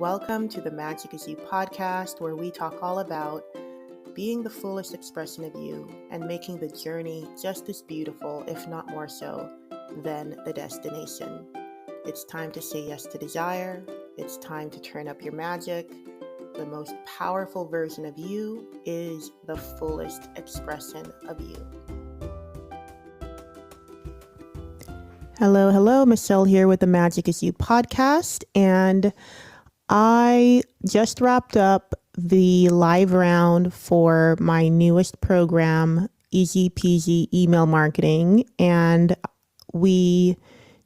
Welcome to the Magic Is You podcast, where we talk all about being the fullest expression of you and making the journey just as beautiful, if not more so, than the destination. It's time to say yes to desire. It's time to turn up your magic. The most powerful version of you is the fullest expression of you. Hello, Michelle here with the Magic Is You podcast, and I just wrapped up the live round for my newest program, Easy Peasy Email Marketing, and we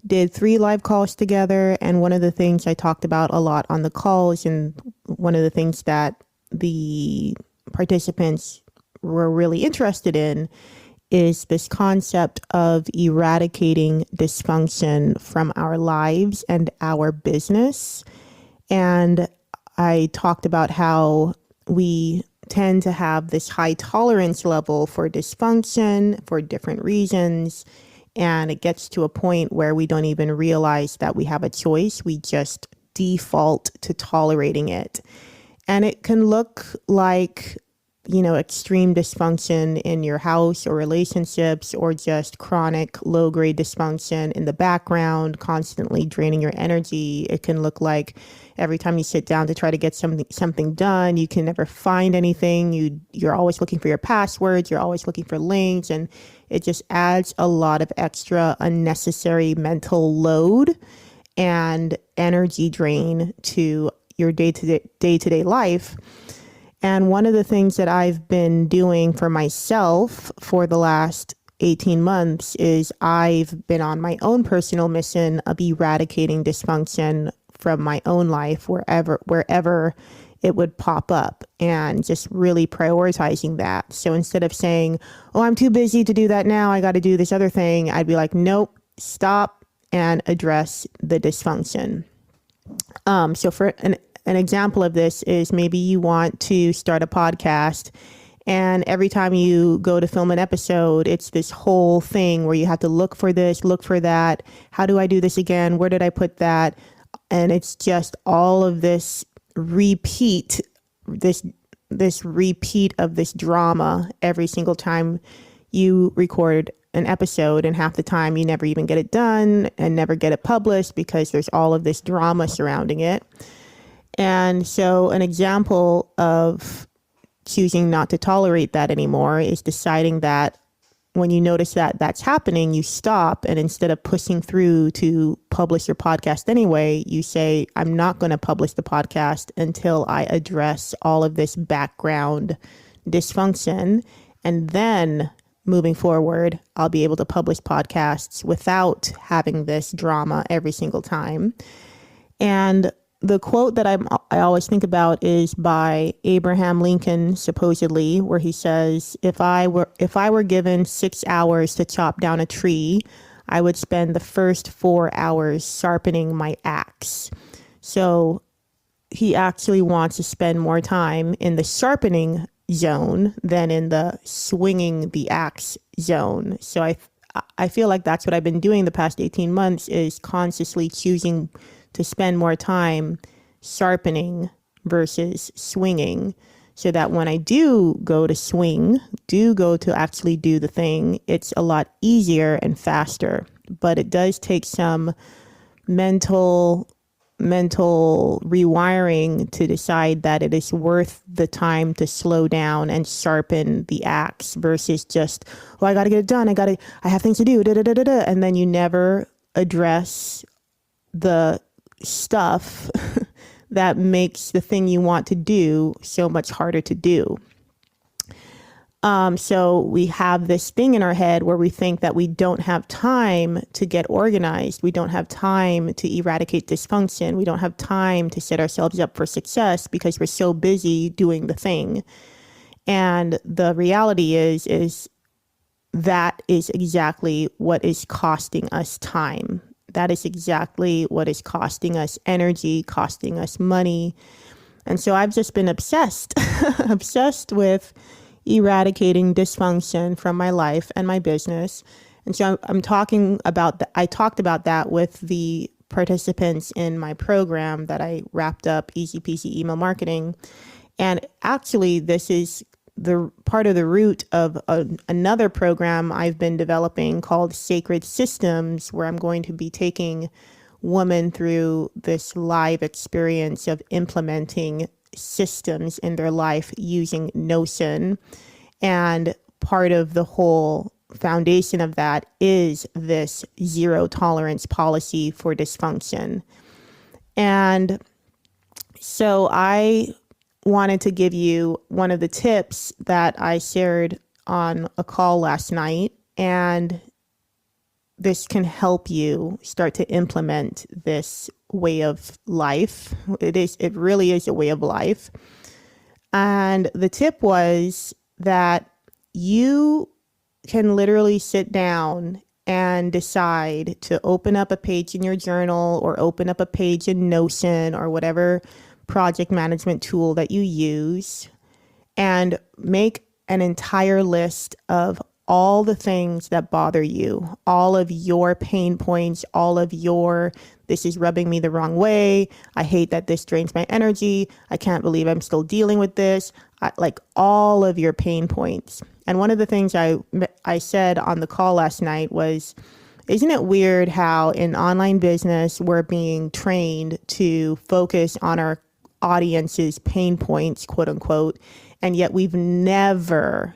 did 3 live calls together. And one of the things I talked about a lot on the calls, and one of the things that the participants were really interested in, is this concept of eradicating dysfunction from our lives and our business. And I talked about how we tend to have this high tolerance level for dysfunction for different reasons. And it gets to a point where we don't even realize that we have a choice. We just default to tolerating it. And it can look like, extreme dysfunction in your house or relationships, or just chronic low-grade dysfunction in the background, constantly draining your energy. It can look like every time you sit down to try to get something done, you can never find anything. You're always looking for your passwords. You're always looking for links, and it just adds a lot of extra unnecessary mental load and energy drain to your day-to-day life. And one of the things that I've been doing for myself for the last 18 months is I've been on my own personal mission of eradicating dysfunction from my own life wherever it would pop up, and just really prioritizing that. So instead of saying, oh, I'm too busy to do that now, I got to do this other thing, I'd be like, nope, stop and address the dysfunction. So for an example of this is, maybe you want to start a podcast, and every time you go to film an episode, it's this whole thing where you have to look for this, look for that. How do I do this again? Where did I put that? And it's just all of this repeat, this repeat of this drama every single time you record an episode, and half the time you never even get it done and never get it published because there's all of this drama surrounding it. And so an example of choosing not to tolerate that anymore is deciding that when you notice that that's happening, you stop, and instead of pushing through to publish your podcast anyway, you say, I'm not going to publish the podcast until I address all of this background dysfunction. And then moving forward, I'll be able to publish podcasts without having this drama every single time. And the quote that I always think about is by Abraham Lincoln, supposedly, where he says, if I were given 6 hours to chop down a tree, I would spend the first 4 hours sharpening my axe. So he actually wants to spend more time in the sharpening zone than in the swinging the axe zone. So I feel like that's what I've been doing the past 18 months, is consciously choosing to spend more time sharpening versus swinging, so that when I do go to actually do the thing, it's a lot easier and faster. But it does take some mental rewiring to decide that it is worth the time to slow down and sharpen the axe, versus just, oh, I got to get it done. I have things to do, and then you never address the stuff that makes the thing you want to do so much harder to do. So we have this thing in our head where we think that we don't have time to get organized. We don't have time to eradicate dysfunction. We don't have time to set ourselves up for success because we're so busy doing the thing. And the reality is that is exactly what is costing us time. That is exactly what is costing us energy, costing us money. And so I've just been obsessed with eradicating dysfunction from my life and my business. And so I talked about that with the participants in my program that I wrapped up, Easy Peasy Email Marketing. And actually, this is the part of the root of another program I've been developing called Sacred Systems, where I'm going to be taking women through this live experience of implementing systems in their life using Notion. And part of the whole foundation of that is this zero tolerance policy for dysfunction. And so I wanted to give you one of the tips that I shared on a call last night, and this can help you start to implement this way of life. It really is a way of life. And the tip was that you can literally sit down and decide to open up a page in your journal or open up a page in Notion or whatever project management tool that you use, and make an entire list of all the things that bother you, all of your pain points, all of your, this is rubbing me the wrong way, I hate that this drains my energy, I can't believe I'm still dealing with this, like all of your pain points. And one of the things I said on the call last night was, isn't it weird how in online business we're being trained to focus on our audience's pain points, quote unquote, and yet we've never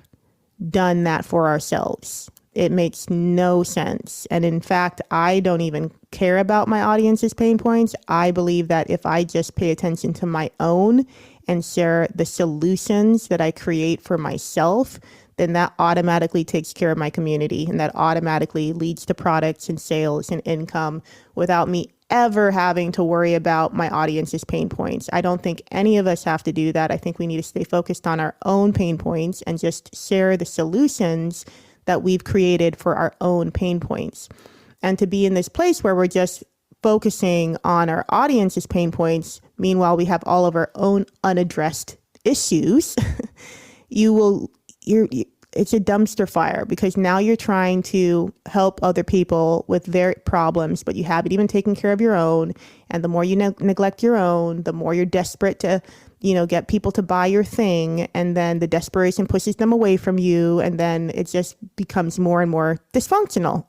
done that for ourselves. It makes no sense. And in fact, I don't even care about my audience's pain points. I believe that if I just pay attention to my own and share the solutions that I create for myself, then that automatically takes care of my community, and that automatically leads to products and sales and income without me ever having to worry about my audience's pain points. I don't think any of us have to do that. I think we need to stay focused on our own pain points and just share the solutions that we've created for our own pain points. And to be in this place where we're just focusing on our audience's pain points, meanwhile we have all of our own unaddressed issues, it's a dumpster fire, because now you're trying to help other people with their problems, but you haven't even taken care of your own. And the more you neglect your own, the more you're desperate to, get people to buy your thing. And then the desperation pushes them away from you. And then it just becomes more and more dysfunctional.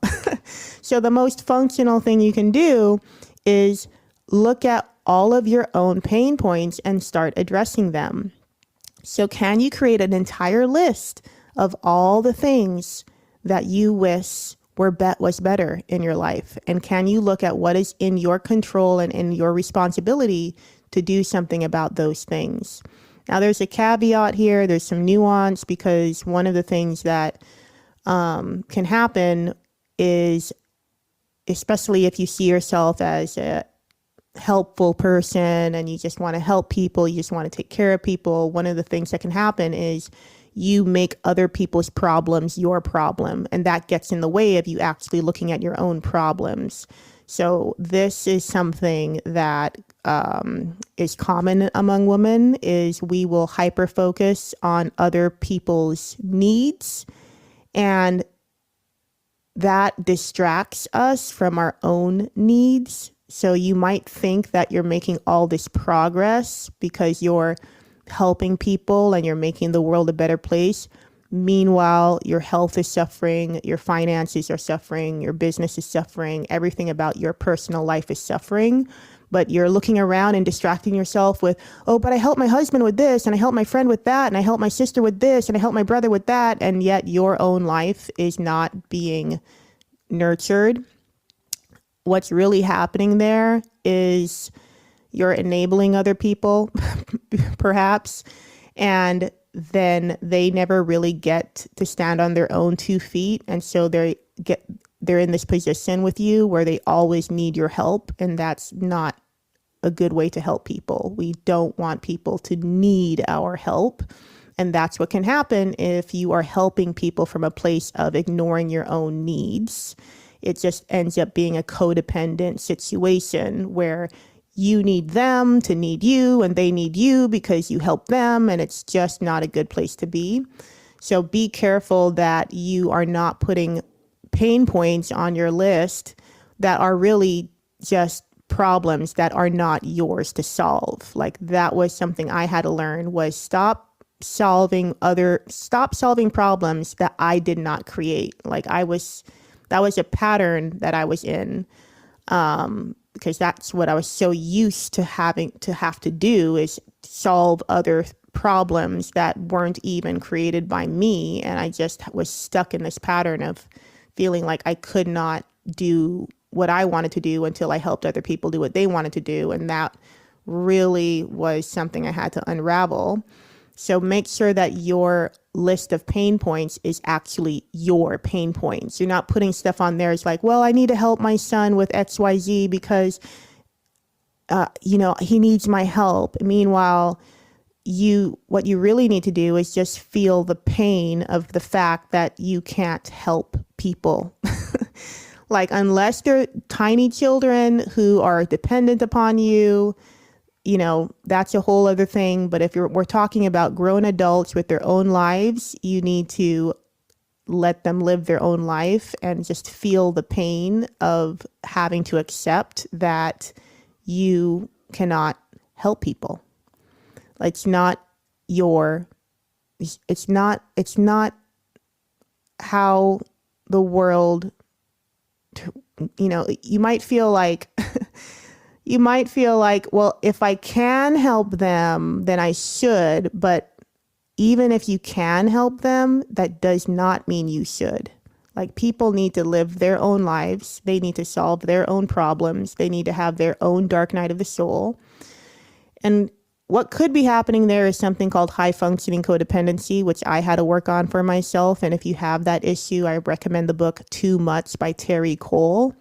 So the most functional thing you can do is look at all of your own pain points and start addressing them. So can you create an entire list of all the things that you wish was better in your life? And can you look at what is in your control and in your responsibility to do something about those things? Now, there's a caveat here. There's some nuance, because one of the things that can happen is, especially if you see yourself as a helpful person and you just want to help people, you just want to take care of people, one of the things that can happen is you make other people's problems your problem, and that gets in the way of you actually looking at your own problems. So this is something that is common among women, is we will hyper focus on other people's needs, and that distracts us from our own needs. So you might think that you're making all this progress because you're helping people and you're making the world a better place. Meanwhile, your health is suffering, your finances are suffering, your business is suffering, everything about your personal life is suffering. But you're looking around and distracting yourself with, oh, but I helped my husband with this, and I helped my friend with that, and I helped my sister with this, and I helped my brother with that. And yet your own life is not being nurtured. What's really happening there is you're enabling other people, perhaps, and then they never really get to stand on their own 2 feet. And so they're in this position with you where they always need your help. And that's not a good way to help people. We don't want people to need our help. And that's what can happen if you are helping people from a place of ignoring your own needs. It just ends up being a codependent situation where you need them to need you, and they need you because you help them, and it's just not a good place to be. So be careful that you are not putting pain points on your list that are really just problems that are not yours to solve. Like that was something I had to learn, was stop solving problems that I did not create. That was a pattern that I was in. Because that's what I was so used to having to have to do, is solve other problems that weren't even created by me. And I just was stuck in this pattern of feeling like I could not do what I wanted to do until I helped other people do what they wanted to do. And that really was something I had to unravel. So make sure that your list of pain points is actually your pain points. You're not putting stuff on there. It's like, well, I need to help my son with XYZ because, he needs my help. Meanwhile, what you really need to do is just feel the pain of the fact that you can't help people. Like, unless they're tiny children who are dependent upon you, that's a whole other thing. But if we're talking about grown adults with their own lives, you need to let them live their own life and just feel the pain of having to accept that you cannot help people. It's not how the world, you might feel like, well, if I can help them, then I should. But even if you can help them, that does not mean you should. Like, people need to live their own lives. They need to solve their own problems. They need to have their own dark night of the soul. And what could be happening there is something called high functioning codependency, which I had to work on for myself. And if you have that issue, I recommend the book Too Much by Terry Cole.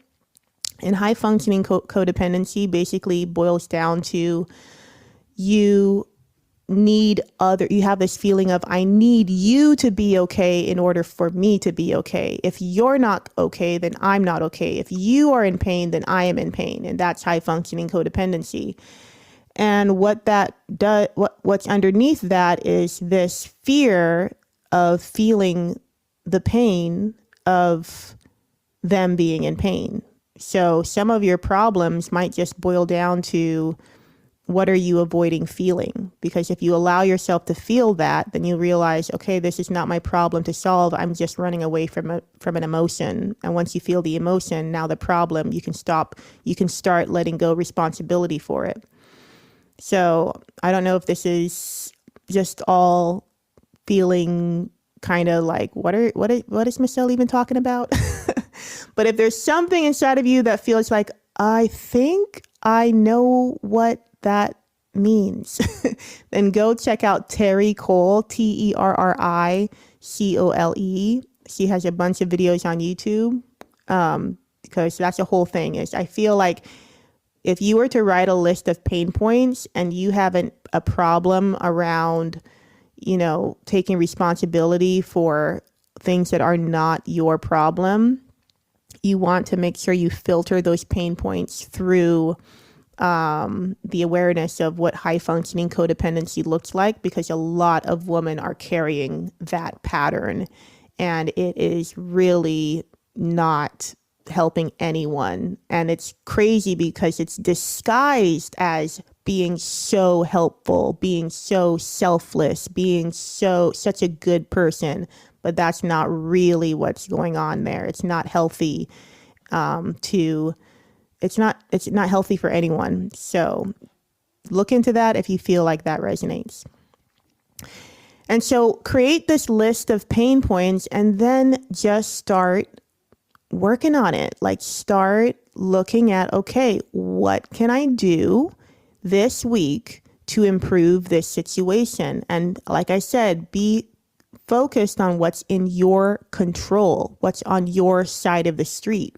And high functioning codependency basically boils down to you have this feeling of, I need you to be okay in order for me to be okay. If you're not okay, then I'm not okay. If you are in pain, then I am in pain. And that's high functioning codependency. And what that does, what's underneath that is this fear of feeling the pain of them being in pain. So some of your problems might just boil down to, what are you avoiding feeling? Because if you allow yourself to feel that, then you realize, okay, this is not my problem to solve. I'm just running away from an emotion. And once you feel the emotion, now the problem, you can start letting go responsibility for it. So I don't know if this is just all feeling kind of like, what is Michelle even talking about? But if there's something inside of you that feels like, I think I know what that means, then go check out Terry Cole, TerriCole. She has a bunch of videos on YouTube, because that's the whole thing. Is I feel like if you were to write a list of pain points and you have a problem around, taking responsibility for things that are not your problem, you want to make sure you filter those pain points through the awareness of what high functioning codependency looks like, because a lot of women are carrying that pattern, and it is really not helping anyone. And it's crazy because it's disguised as being so helpful, being so selfless, being such a good person, but that's not really what's going on there. It's not healthy. It's not healthy for anyone. So look into that if you feel like that resonates. And so create this list of pain points and then just start working on it. Like, start looking at, okay, what can I do this week to improve this situation? And like I said, be focused on what's in your control, what's on your side of the street.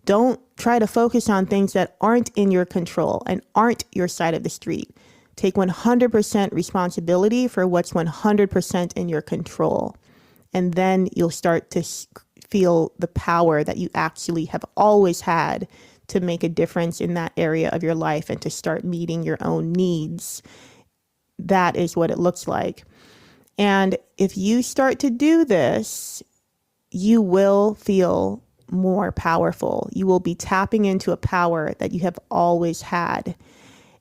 Don't try to focus on things that aren't in your control and aren't your side of the street. Take 100% responsibility for what's 100% in your control. And then you'll start to feel the power that you actually have always had to make a difference in that area of your life and to start meeting your own needs. That is what it looks like. And if you start to do this, you will feel more powerful. You will be tapping into a power that you have always had.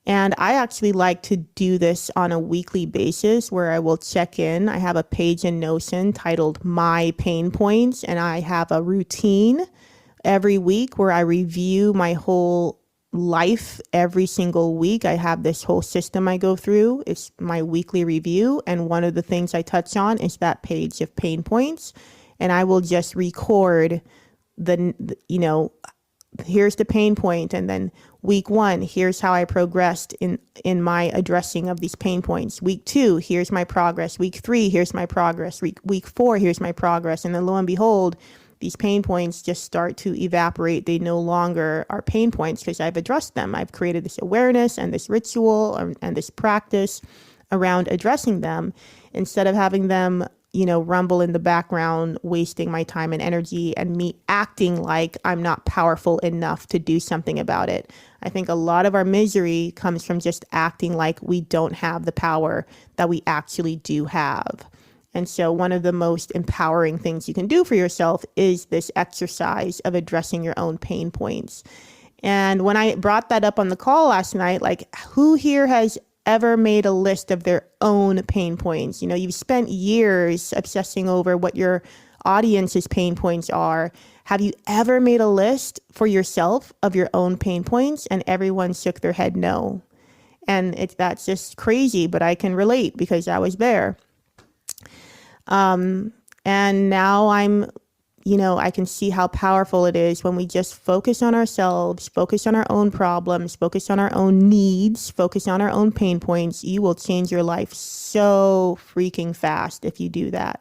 And I actually like to do this on a weekly basis where I will check in. I have a page in Notion titled My Pain Points, and I have a routine every week where I review my whole life every single week. I have this whole system I go through. It's my weekly review. And one of the things I touch on is that page of pain points. And I will just record here's the pain point. And then week 1, here's how I progressed in my addressing of these pain points. Week 2, here's my progress. Week 3, here's my progress. Week 4, here's my progress. And then lo and behold, these pain points just start to evaporate. They no longer are pain points because I've addressed them. I've created this awareness and this ritual and this practice around addressing them instead of having them rumble in the background, wasting my time and energy and me acting like I'm not powerful enough to do something about it. I think a lot of our misery comes from just acting like we don't have the power that we actually do have. And so one of the most empowering things you can do for yourself is this exercise of addressing your own pain points. And when I brought that up on the call last night, like, who here has ever made a list of their own pain points? You've spent years obsessing over what your audience's pain points are. Have you ever made a list for yourself of your own pain points? And everyone shook their head no. And that's just crazy, but I can relate because I was there. And now I can see how powerful it is when we just focus on ourselves, focus on our own problems, focus on our own needs, focus on our own pain points. You will change your life so freaking fast if you do that.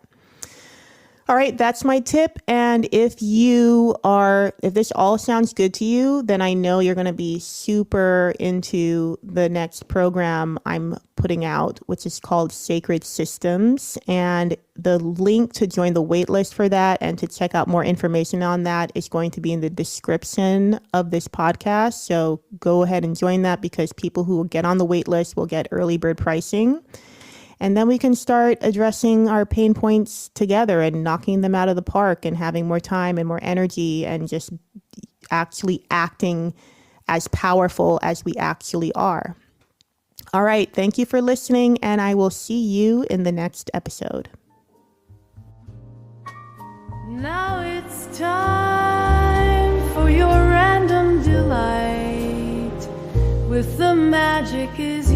All right, that's my tip. And if this all sounds good to you, then I know you're going to be super into the next program I'm putting out, which is called Sacred Systems. And the link to join the waitlist for that and to check out more information on that is going to be in the description of this podcast. So go ahead and join that because people who will get on the waitlist will get early bird pricing. And then we can start addressing our pain points together and knocking them out of the park and having more time and more energy and just actually acting as powerful as we actually are. All right. Thank you for listening, and I will see you in the next episode. Now it's time for your random delight with the magic is